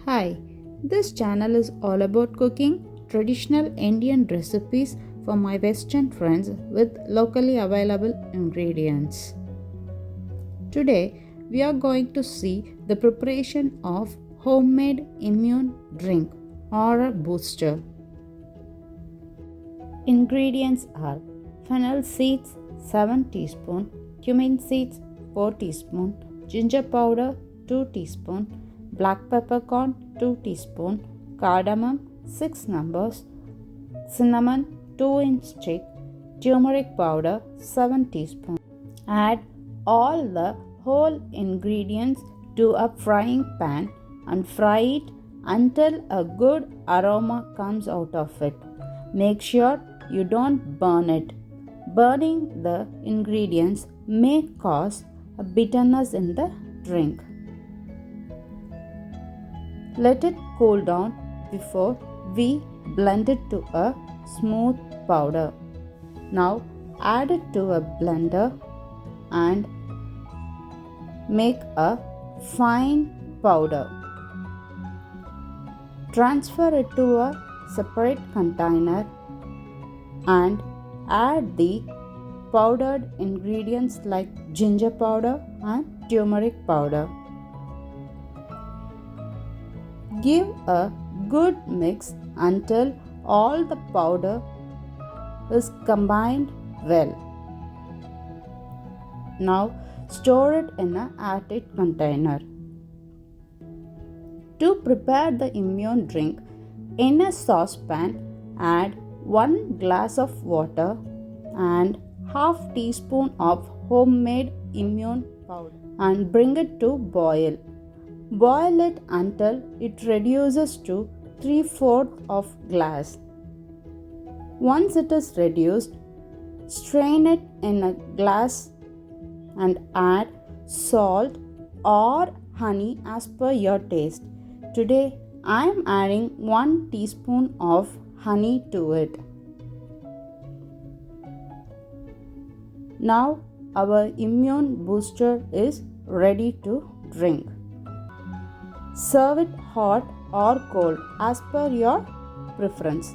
Hi, this channel is all about cooking traditional Indian recipes for my Western friends with locally available ingredients. Today, we are going to see the preparation of homemade immune drink or a booster. Ingredients are fennel seeds 7 teaspoon, cumin seeds 4 teaspoon, ginger powder 2 teaspoon, black peppercorn 2 teaspoon, cardamom 6 numbers, cinnamon 2-inch stick, turmeric powder 7 teaspoon. Add all the whole ingredients to a frying pan and fry it until a good aroma comes out of it. Make sure you don't burn it. Burning the ingredients may cause a bitterness in the drink. Let it cool down before we blend it to a smooth powder. Now add it to a blender and make a fine powder. Transfer it to a separate container and add the powdered ingredients like ginger powder and turmeric powder. Give a good mix until all the powder is combined well. Now store it in an airtight container. To prepare the immune drink, in a saucepan add 1 glass of water and half teaspoon of homemade immune powder and bring it to boil. Boil it until it reduces to 3/4 of glass. Once it is reduced, strain it in a glass and add salt or honey as per your taste. Today I am adding 1 teaspoon of honey to it. Now our immune booster is ready to drink. Serve it hot or cold as per your preference.